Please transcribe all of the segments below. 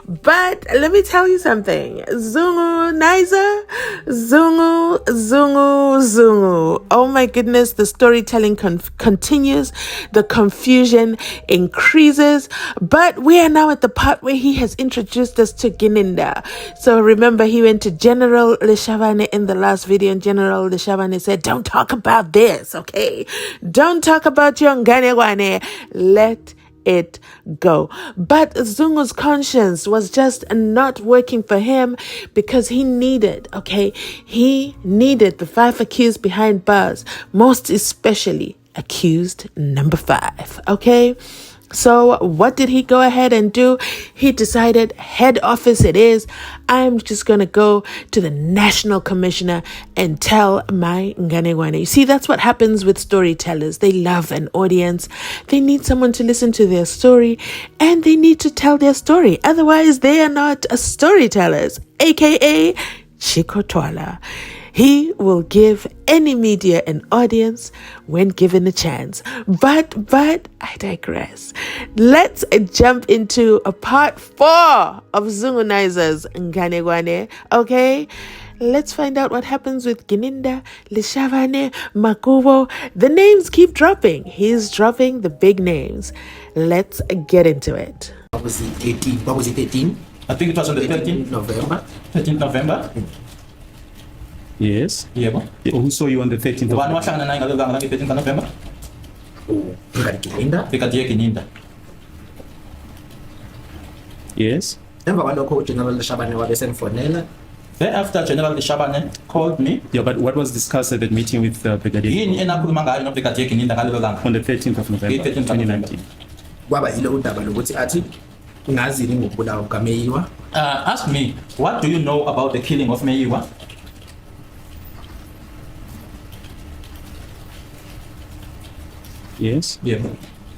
But let me tell you something. Zungu, Zungu. Oh my goodness, the storytelling continues. The confusion increases. But we are now at the part where he has introduced us to Gininda. So remember, he went to General Leshavane in the last video, and General Leshavane said, don't talk about this, okay? Don't talk about your Nganegwane. Let it go. But Zungu's conscience was just not working for him because he needed the 5 accused behind bars, most especially accused number 5, okay? So what did he go ahead and do? He decided, head office it is. I'm just going to go to the national commissioner and tell my Nganegwane. You see, that's what happens with storytellers. They love an audience. They need someone to listen to their story, and they need to tell their story. Otherwise, they are not storytellers, aka Chikotwala. He will give any media an audience when given a chance. But I digress. Let's jump into a part 4 of Zungu'S Nganegwane, okay? Let's find out what happens with Gininda, Leshavane, Makhubo. The names keep dropping. He's dropping the big names. Let's get into it. What was it, 13? What was it, 13? I think it was on the 13th November. 13th November. Yes. Yeah. Who saw you on the 13th of November? 13th November. Oh, Brigadier Gininda. Yes. Emva General Leshavane wabesenfonela. Thereafter, General Leshavane called me. Yeah, but what was discussed at that meeting with Brigadier? On the 13th of November, 2019. Kwaba yilo udaba lokuthi athi ngazini ngokubulawa kaMeyiwa. Ask me, what do you know about the killing of Meyiwa? Yes. Yeah.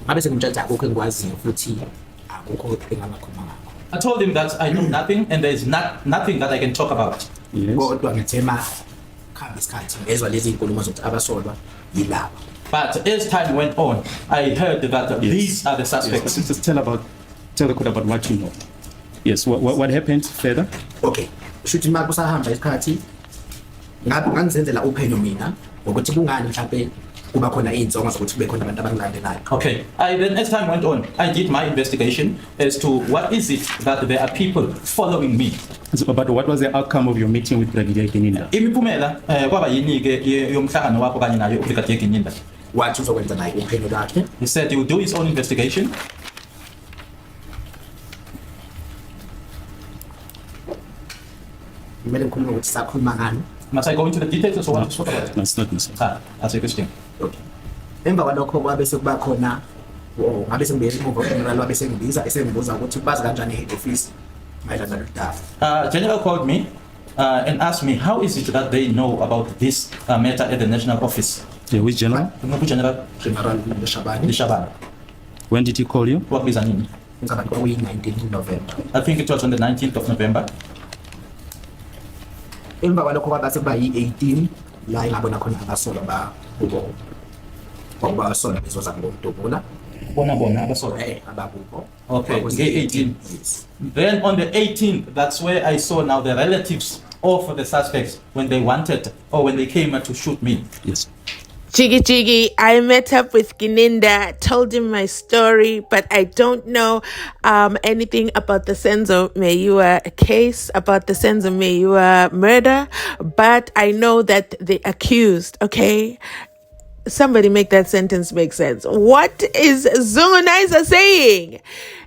Ngabe sengimtshela akukho engikwaziyo futhi akukho engangakhuluma ngakho. I told him that I know nothing and there is nothing that I can talk about. Yes. Kodwa ngithema khamba isikhathi ngezwa lezi inkulumo zokuthi abasolwa yilaba. But as time went on, I heard that these are the suspects. Yes. Just tell the court about what you know. Yes. What happened further? Okay. Shuthi uma kusahamba isikhathi ngangizenzela uphenyo mina ukuthi kungani mhlawumbe kuba khona inzonga zokuthi kube khona abantu abangilandelayo. Okay. Then as time went on, I did my investigation as to what is it that there are people following me. So, but what was the outcome of your meeting with Brigadier Gininda? Imiphumela kwaba yini ke yomhlangano wakho kanye naye uBrigadier Gininda. Wathi uzokwenza naye uphenyo lakhe. He said he would do his own investigation. Kumele ngikhulume ukuthi sakhuluma ngani. Must I go into the details or what to talk about? That's not necessary. That's a question. Okay. Emva kwalokho kwabe sekuba khona ngabe sengibuyela emuva uGeneral wabe sengibiza esengibuza ukuthi bazi kanjani head office mayelana nodaba. General called me and asked me how is it that they know about this matter at the national office. Yeah, which general? General Leshavane. When did he call you? What is nini? Ngizaba kwakuyi 19 November. I think it was on the 19th of November. Emva kwalokho kwaba sekuba yi-18 la ngabona khona abasolwa ba basola bezoza ngomdubula. Bona abasolwa. Ababuko. Okay, 18. Yes. Then on the 18th, that's where I saw now the relatives of the suspects when they wanted or when they came to shoot me. Yes. Jiggy, I met up with Gininda, told him my story, but I don't know anything about the SENZO MEYIWA case, about the SENZO MEYIWA murder, but I know that the accused, okay? Somebody make that sentence make sense. What is Zungu'S saying?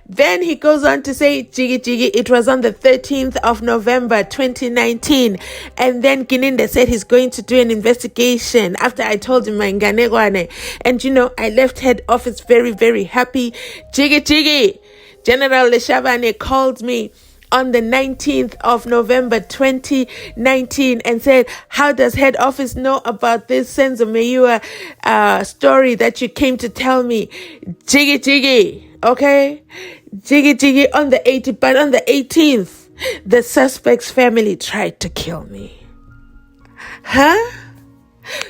Then he goes on to say, Jiggy, it was on the 13th of November, 2019. And then Gininda said he's going to do an investigation after I told him my Nganegwane. And I left head office very, very happy. Jiggy, General Leshavane called me on the 19th of November 2019 and said, how does head office know about this SENZO MEYIWA story that you came to tell me? Jiggy, okay? Jiggy on the 18th, but on the 18th, the suspect's family tried to kill me. Huh?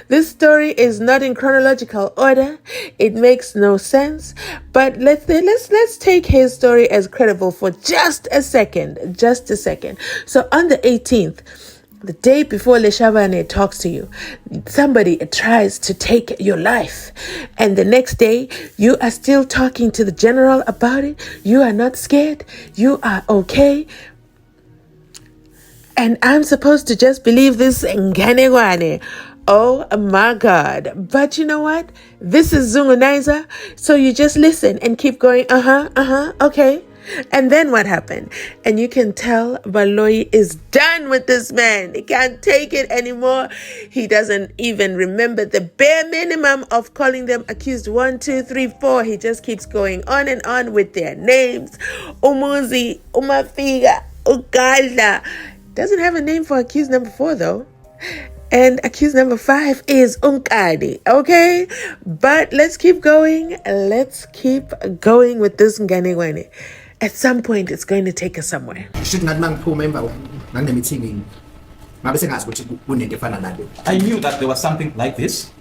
This story is not in chronological order. It makes no sense. But let's take his story as credible for just a second. Just a second. So on the 18th, the day before Leshabane talks to you, somebody tries to take your life. And the next day, you are still talking to the general about it. You are not scared. You are okay. And I'm supposed to just believe this Nganegwane. Oh my God. But you know what? This is Zungu. So you just listen and keep going. Okay. And then what happened? And you can tell Baloyi is done with this man. He can't take it anymore. He doesn't even remember the bare minimum of calling them accused 1, 2, 3, 4. He just keeps going on and on with their names. Umuzi, Umafiga, Ugalda. Doesn't have a name for accused number 4 though. And accused number 5 is Unkadi, okay? But let's keep going. Let's keep going with this Nganegwane. At some point, it's going to take us somewhere. I knew that there was something like this.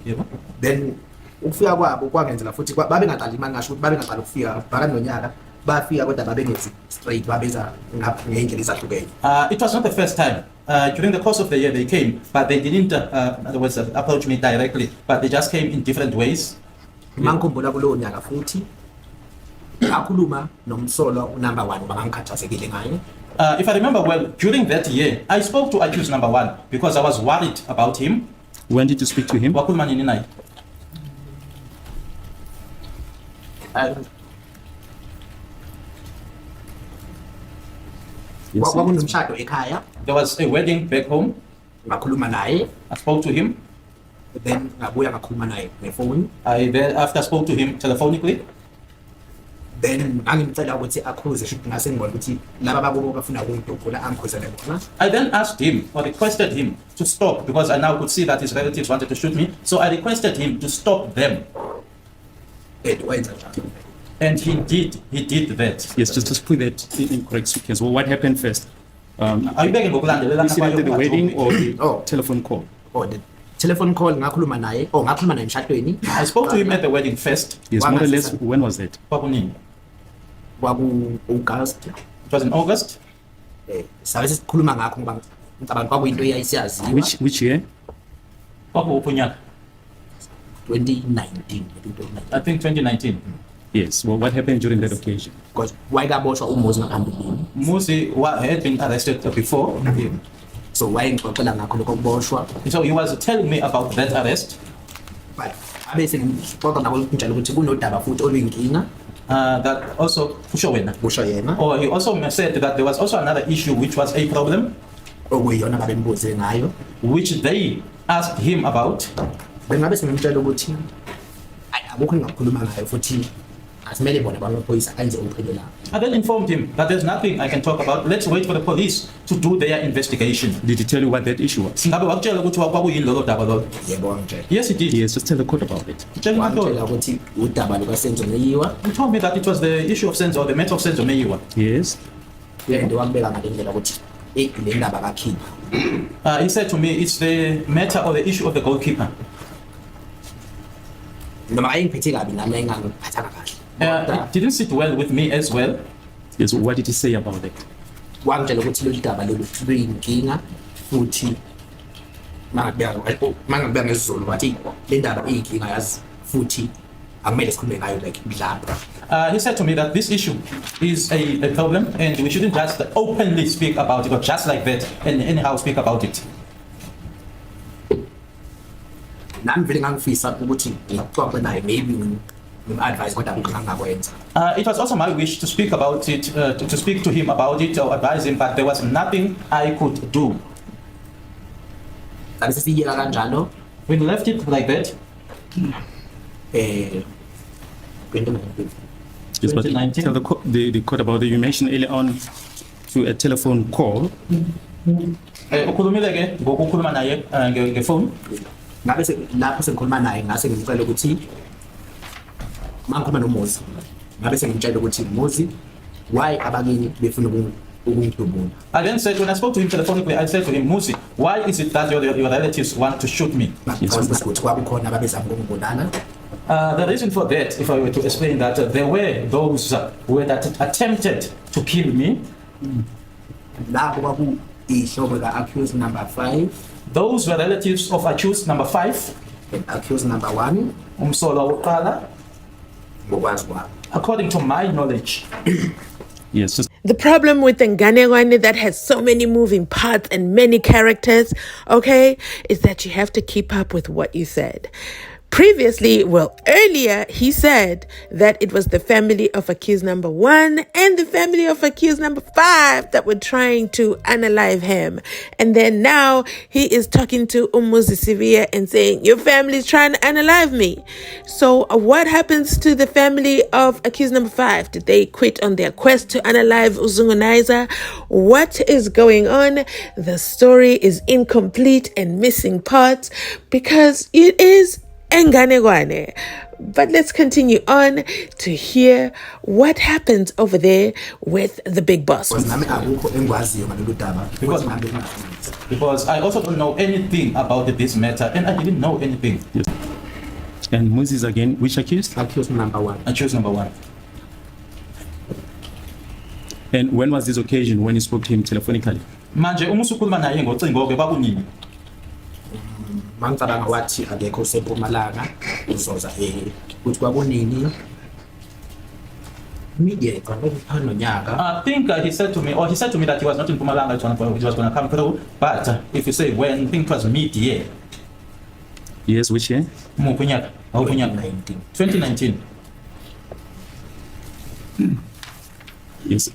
Then, straight it was not the first time. During the course of the year they came, but they didn't approach me directly, but they just came in different ways. If I remember well, during that year, I spoke to accused number 1 because I was worried about him. When did you speak to him? There was a wedding back home. I spoke to him. Then I thereafter spoke to him telephonically. Then I then asked him or requested him to stop because I now could see that his relatives wanted to shoot me. So I requested him to stop them. And he did that. Yes, just put that in correct sequence. Well, what happened first? Are you begging the wedding or the telephone call? The telephone call. I spoke to him at the wedding first. Yes, more or less. When was that? August. It was in August. Which year? 2019. I think 2019. Yes. Well, what happened during that occasion? Because why got Musi had been arrested before. So why So he was telling me about that arrest. But that also or he also said that there was also another issue which was a problem which they asked him about. I then informed him that there's nothing I can talk about. Let's wait for the police to do their investigation. Did he tell you what that issue was? Yes, he did. Yes, just tell the court about it. He told me that it was the issue of SENZO, the matter of SENZO MEYIWA. Yes. He said to me, it's the matter or the issue of the goalkeeper. It didn't sit well with me as well. Yes, what did he say about it? He said to me that this issue is a problem and we shouldn't just openly speak about it or just like that and anyhow speak about it. It was also my wish to speak about it, to speak to him about it or advise him, but there was nothing I could do. We left it like that. 2019. Yes, but tell the court about it. You mentioned earlier on to a telephone call. Why abangini befuna ukungidubula. I then said, when I spoke to him telephonically, I said to him, Musi, why is it that your relatives want to shoot me? Ukuthi kwakukhona ababezama ukungibulala. The reason for that, if I were to explain that, there were those that attempted to kill me. Labo kwaku ihlobo ka accused number 5. Those were relatives of accused number 5. And accused number 1. Umsolwa wokuqala. Ngokwazi kwami. According to my knowledge. Yes. The problem with Ngane that has so many moving parts and many characters, okay, is that you have to keep up with what you said. Earlier, he said that it was the family of accused number 1 and the family of accused number 5 that were trying to unalive him. And then now he is talking to Umuzi Sivia and saying, your family is trying to unalive me. So what happens to the family of accused number 5? Did they quit on their quest to unalive Uzungu? What is going on? The story is incomplete and missing parts because it is Enganegwane. But let's continue on to hear what happens over there with the big boss. Because I also don't know anything about this matter, and I didn't know anything. Yes. And Moses again, which accused? Accused number 1. Accused number 1. And when was this occasion when you spoke to him telephonically? Manje umusukhuluma naye ngocingo ke bakunini. Mangicabanga wathi akekho useMpumalanga uzoza ukuthi kwakunini media nonyaka. I think he said to me that he was not in Mpumalanga, he was going to come through. But if you say when, I think it was mid-year. Yes, which year? 2019. Yes.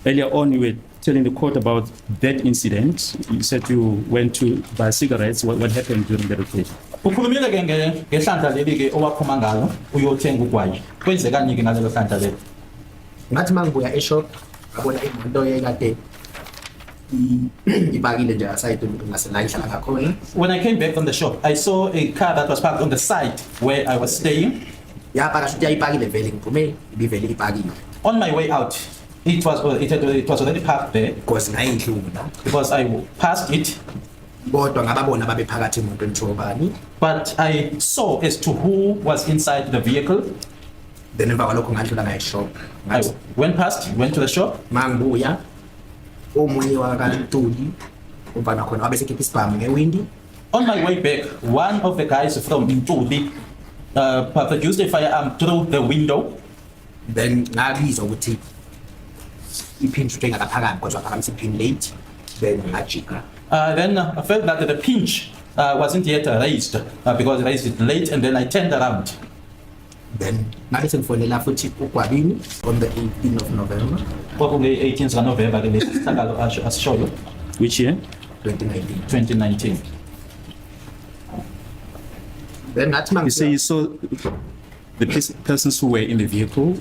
Earlier on, you were telling the court about that incident. You said you went to buy cigarettes. What happened during that occasion? Ukhulumile ke ngehlandla leli ke owaphuma ngalo uyothenga ugwayi. Kwenzekani ke ngalelo hlandla leli? Ngathi mangibuya eshop ngabona imoto yekade ibakile nje aside ngasela ihlala ngakhona. When I came back from the shop, I saw a car that was parked on the side where I was staying. Yapaka shothi ayipakile vele ngiphume ibivele ipakile. On my way out, it was already parked there Because ngayinhlungu la. because I passed it. Kodwa ngababona babephakathi emotweni thobani. But I saw as to who was inside the vehicle. Then emva kwalokho ngadlula ngaye shop. I went to the shop. Mangibuya omunye wakantuli ubana khona wabe sekhipha isibhamu ngewindi. On my way back, one of the guys from Ntuli produced a firearm through the window. Then ngabizwa ukuthi ipin shoot engakaphakathi kodwa phakathi ipin late. Then ngajika. Then I felt that the pinch wasn't yet raised because I raised it late, and then I turned around. Then ngabe sengifonela futhi uGwabini on the 18th of November Kwakunge 18th November ke lesihlakalo asishoyo. Which year? 2019. Then ngathi You say you saw the persons who were in the vehicle.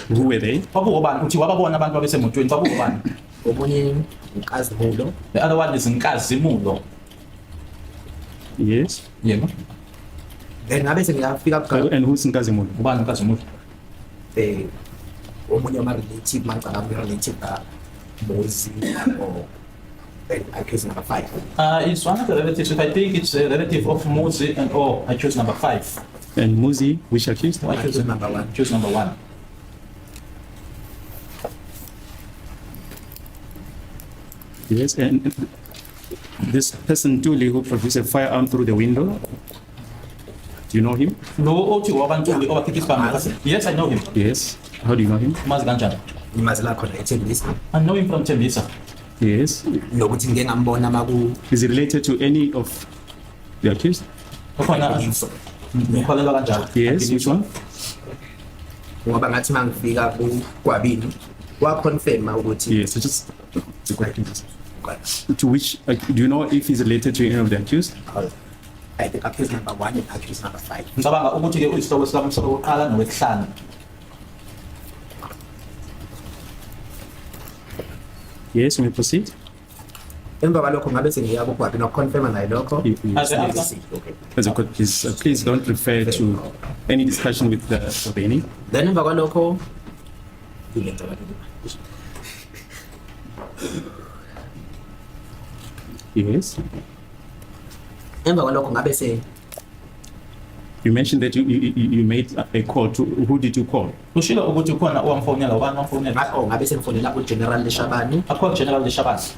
Who were they? Kwakungobani uthi wababona abantu abesemotweni kwakungobani? omunye uNkazimulo. The other one is Nkazimulo. Yes. Yebo. Then ngabe sengiyafika And who's Nkazimulo? Ubani Nkazimulo? omunye ama-relative mangicabanga relative kaMozi or accused number 5. It's one of the relatives. I think it's a relative of Muzi and accused number 5. And Muzi, which accused? Accused number 1. Accused number 1. Yes, and this person Tuli who produced a firearm through the window. Do you know him? No, yes, I know him. Yes. How do you know him? Mazi kanjani? Imazela khona eThembisa. I know him from Tembisa. Yes. Nokuthi ngike ngambona maku Is he related to any of the accused? Ngikholelwa kanjalo. Yes, which one? ngoba ngathi mangifika kuGwabini wa-confirm ukuthi Yes, so just to which do you know if he's related to any of the accused? I think accused number 1 and accused number 5. Ngicabanga ukuthi ke uyisihlobo sami sokuqala nowesihlanu. Yes, we may proceed. Emva kwalokho ngabe sengiya kuGwabini nokuconfirma naye lokho. Okay. As a court, please don't refer to any discussion with the Beni. Then emva kwalokho Yes. Emva kwalokho ngabe se You mentioned that you made a call to, who did you call? Ushilo ukuthi khona owamfonela ubani wamfonela. ngabe sengifonela uGeneral Leshabani. I called General Leshabani.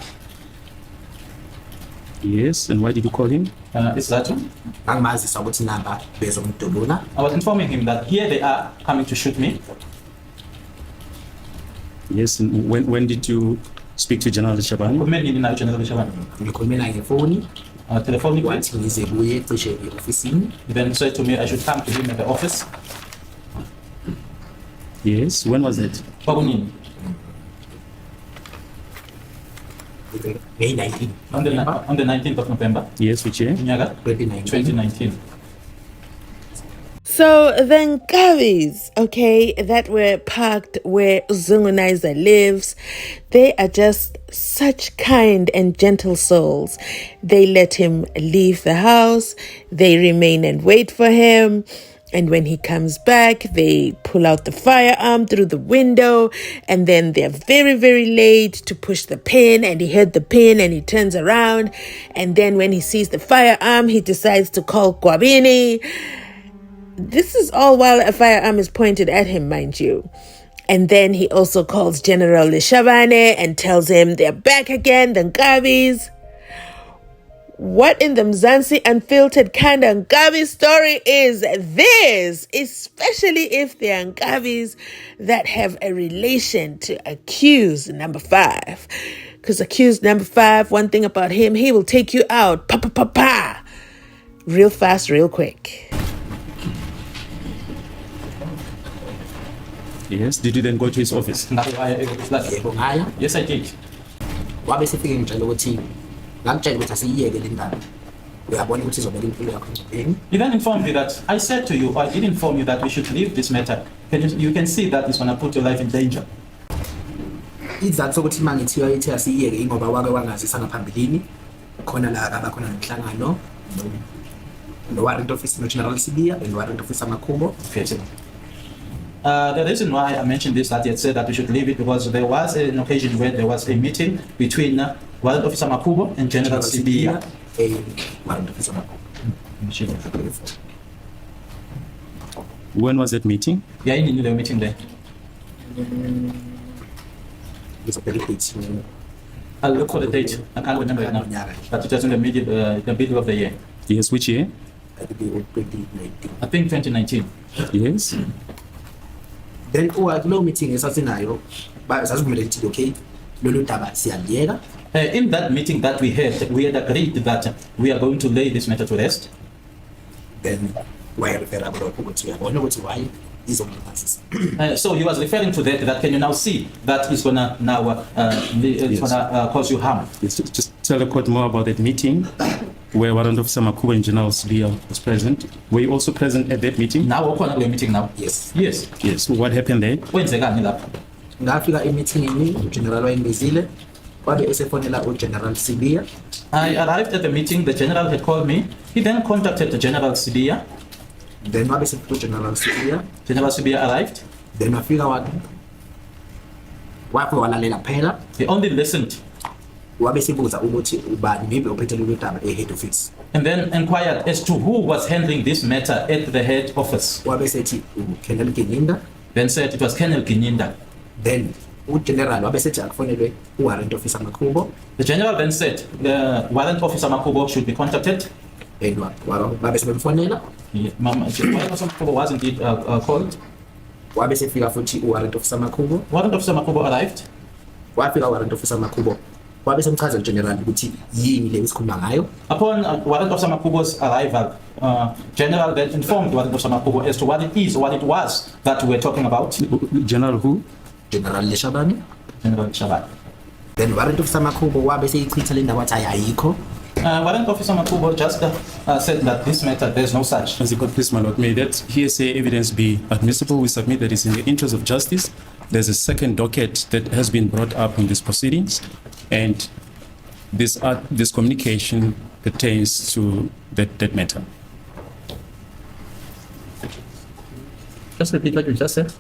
Yes, and why did you call him? Isizathu? Ngangimazisa ukuthi namba bezomdubula. I was informing him that here they are coming to shoot me. Yes, and when did you speak to General Shabani? Ukhulume nini naye General Leshabani? Ngikhulume naye ngefoni. Telephone Wathi ngize kuye cishe e-ofisini. He then said to me I should come to him at the office. Yes, when was it? Kwakunini? May 19. On the 19th of November. Yes, which year? Unyaka 2019. So the Nkavis, okay, that were parked where Zungu'S lives, they are just such kind and gentle souls. They let him leave the house, they remain and wait for him, and when he comes back, they pull out the firearm through the window, and then they're very, very late to push the pin, and he hit the pin and he turns around, and then when he sees the firearm, he decides to call Gwabini. This is all while a firearm is pointed at him, mind you. And then he also calls General Leshabane and tells him they're back again, the Nkavis. What in the Mzansi Unfiltered kind of Nkavi story is this? Especially if they're Nkavis that have a relation to accused number 5. Because accused number 5, one thing about him, he will take you out. Pa pa pa pa. Real fast, real quick. Yes, did you then go to his office? Yebo ngaya. Yes, I did. Wabe sefike ngitshela ukuthi ngakutshela ukuthi asiyiyeke le ndaba. Uyabona ukuthi izobeka impilo yakho engcupheni. He then informed me that I said to you, I did inform you that we should leave this matter. You can see that it's going to put your life in danger. Izathu sokuthi mangithiwa ithi asiyiyeke ingoba wake wangazisa ngaphambilini khona la abakhona nomhlangano no warrant officer no General Sibiya and warrant officer Makhubo. The reason why I mentioned this, that he had said that we should leave it, because there was an occasion where there was a meeting between Warrant Officer Makhubo and General Sibiya. Warrant officer Makhubo. When was that meeting? Yeah, in the meeting there. It's a very date. I'll look for the date. I can't remember it now. But it was in the middle of the year. Yes, which year? I think 2019. Yes. Then kulo meeting esasinayo sasivumelene ukuthi okay lolu daba siyaliyeka. In that meeting that we had agreed that we are going to lay this matter to rest. Then why refer about ukuthi uyabona ukuthi why izomphasisa. So he was referring to that can you now see that is gonna now cause you harm. Yes, just tell the court more about that meeting where Warrant Officer Makhubo and General Sibiya was present. Were you also present at that meeting? Now ukhona kule meeting now. Yes. Yes. What happened there? Kwenzekani lapho? Ngafika emeetingini uGeneral wayengizile wabe esefonela uGeneral Sibiya. I arrived at the meeting, the general had called me. He then contacted the General Sibiya. Then wabe sefika uGeneral Sibiya. General Sibiya arrived. Then wafika wapo walalela phela. He only listened. Wabe sibuza ukuthi ubani maybe ophethe lolu daba head office. And then inquired as to who was handling this matter at the head office. Wabe sethi Colonel Gininda. Then said it was Colonel Gininda. Then uGeneral wabe sethi akufonelwe uWarrant Officer Makhubo. The general then said the Warrant Officer Makhubo should be contacted. And wabe sebemfonela. Warrant Officer Makhubo was indeed called. Wabe sefika futhi uWarrant Officer Makhubo. Warrant Officer Makhubo arrived. Wafika uWarrant Officer Makhubo. Wabe semchazela General ukuthi yini le esikhuluma ngayo. Upon Warrant Officer Makhubo's arrival, General then informed Warrant Officer Makhubo as to what it is, what it was that we were talking about. General who? General Leshabani. General Shabani. Then Warrant Officer Makhubo wabe seyichitha le ndaba wathi ayikho. Warrant Officer Makhubo just said that this matter, there's no such. As the court, please, my lord, may that hearsay evidence be admissible. We submit that it's in the interest of justice. There's a second docket that has been brought up in these proceedings, and this communication pertains to that matter. Just repeat what you just said.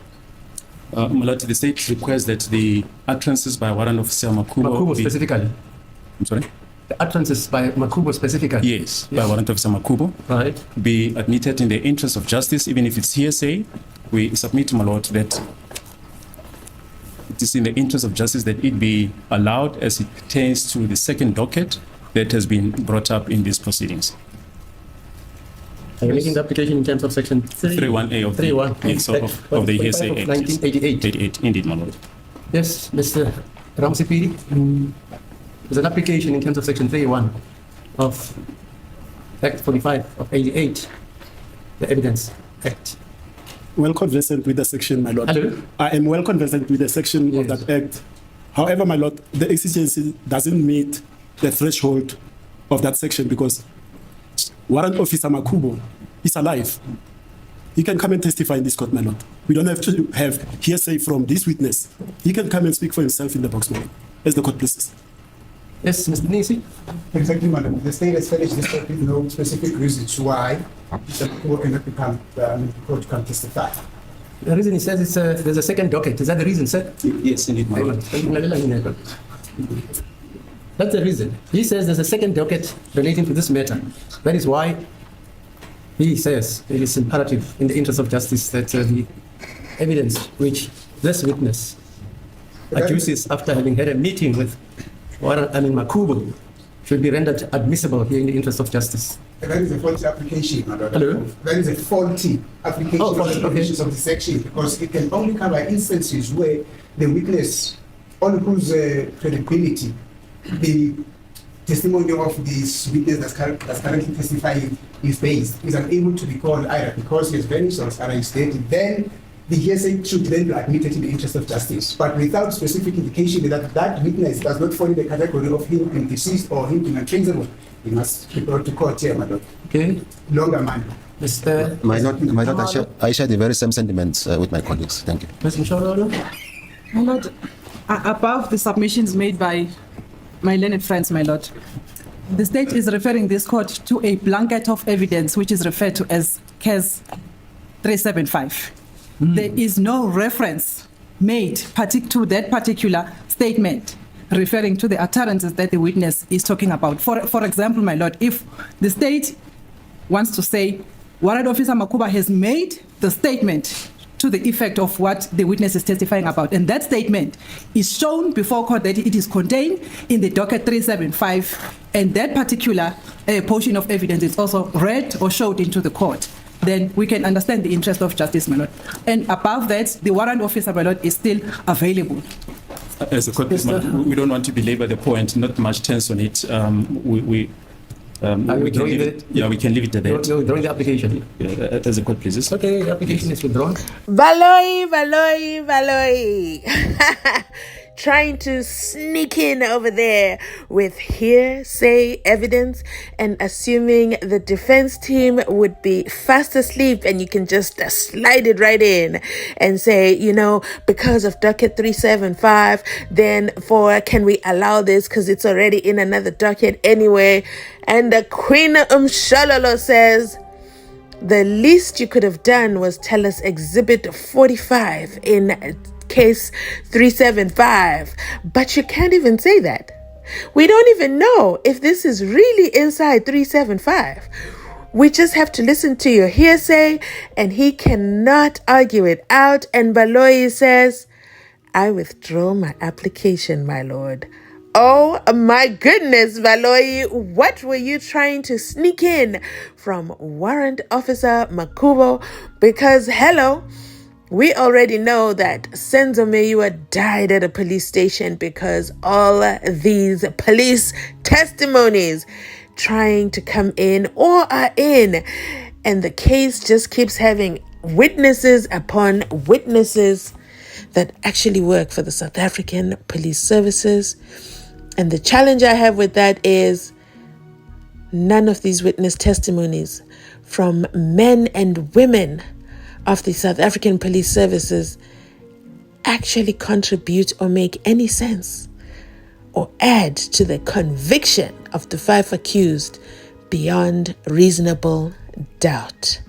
My lord, the state requests that the utterances by Warrant Officer Makhubo Makhubo specifically. I'm sorry? The utterances by Makhubo specifically? Yes, by Warrant Officer Makhubo. Right. Be admitted in the interest of justice, even if it's hearsay. We submit to my lord that it is in the interest of justice that it be allowed as it pertains to the second docket that has been brought up in these proceedings. Are you making the application in terms of section 31A of the, 31. yes, of the hearsay Act. 1988. 88, indeed, my lord. Yes, Mr. Ramsipiri. There's an application in terms of section 31 of Act 45 of 88, the Evidence Act. Well conversant with the section, my lord. Hello? I am well conversant with the section of Yes. that act. However, my lord, the exigency doesn't meet the threshold of that section because Warrant Officer Makhubo is alive. He can come and testify in this court, my lord. We don't have to have hearsay from this witness. He can come and speak for himself in the box, my lord, as the court pleases. Yes, Mr. Nisi. Exactly, madam. The state has finished this court with no specific reasons why the court cannot become, court can testify. The reason he says it's there's a second docket. Is that the reason, sir? Yes, indeed, my lord. That's the reason. He says there's a second docket relating to this matter. That is why he says it is imperative in the interest of justice that the evidence which this witness adduces after having had a meeting with Makhubo should be rendered admissible here in the interest of justice. That is a faulty application, madam. Hello? That is a faulty application Oh, of faulty, the provisions of the section because it can only cover instances where the witness on whose credibility the testimony of this witness that's currently testifying is based is unable to be called either because he has vanished or is arrested. Then the hearsay should then be admitted in the interest of justice, but without specific indication that that witness does not fall in the category of him being deceased or him being untraceable. He must be brought to court here, madam. Okay. Longer man. Mr. My lord, I share the very same sentiments with my colleagues. Thank you. Ms. Msholo? My lord, above the submissions made by my learned friends, my lord, the state is referring this court to a blanket of evidence which is referred to as case 375. There is no reference made to that particular statement referring to the utterances that the witness is talking about. For example, my lord, if the state wants to say Warrant Officer Makhubo has made the statement to the effect of what the witness is testifying about, and that statement is shown before court that it is contained in the docket 375, and that particular portion of evidence is also read or showed into the court, then we can understand the interest of justice, my lord. And above that, the warrant officer, my lord, is still available. As a court, we don't want to belabor the point, not much tense on it. We can leave it, we can leave it at that. You're withdrawing the application. As a court pleases. Okay, the application is withdrawn. Valoi. Trying to sneak in over there with hearsay evidence and assuming the defense team would be fast asleep and you can just slide it right in and say, because of docket 375, then can we allow this because it's already in another docket anyway. And the Queen Umshalolo says, the least you could have done was tell us Exhibit 45 in Case 375. But you can't even say that. We don't even know if this is really inside 375. We just have to listen to your hearsay, and he cannot argue it out. And Baloyi says, I withdraw my application, my lord. Oh my goodness, Baloyi, what were you trying to sneak in from Warrant Officer Makhubo? Because, hello, we already know that SENZO MEYIWA died at a police station because all these police testimonies trying to come in or are in, and the case just keeps having witnesses upon witnesses that actually work for the South African Police Services. And the challenge I have with that is none of these witness testimonies from men and women of the South African Police Services actually contribute or make any sense or add to the conviction of the 5 accused beyond reasonable doubt.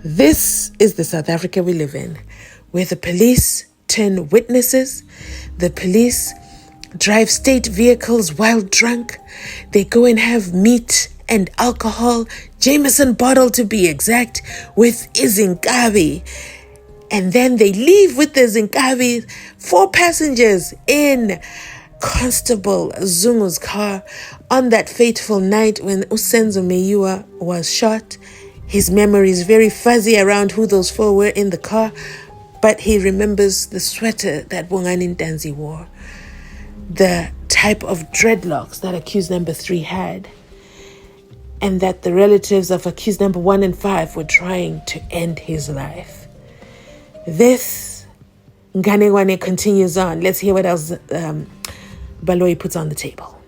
This is the South Africa we live in, where the police turn witnesses, the police drive state vehicles while drunk. They go and have meat and alcohol, Jameson bottle to be exact, with izinkabi. And then they leave with the zinkabi, 4 passengers in Constable Zungu's car on that fateful night when SENZO MEYIWA was shot. His memory is very fuzzy around who those 4 were in the car, but he remembers the sweater that BONGANI wore, the type of dreadlocks that accused number 3 had, and that the relatives of accused number 1 and 5 were trying to end his life. This Nganengwane continues on. Let's hear what else Baloyi puts on the table.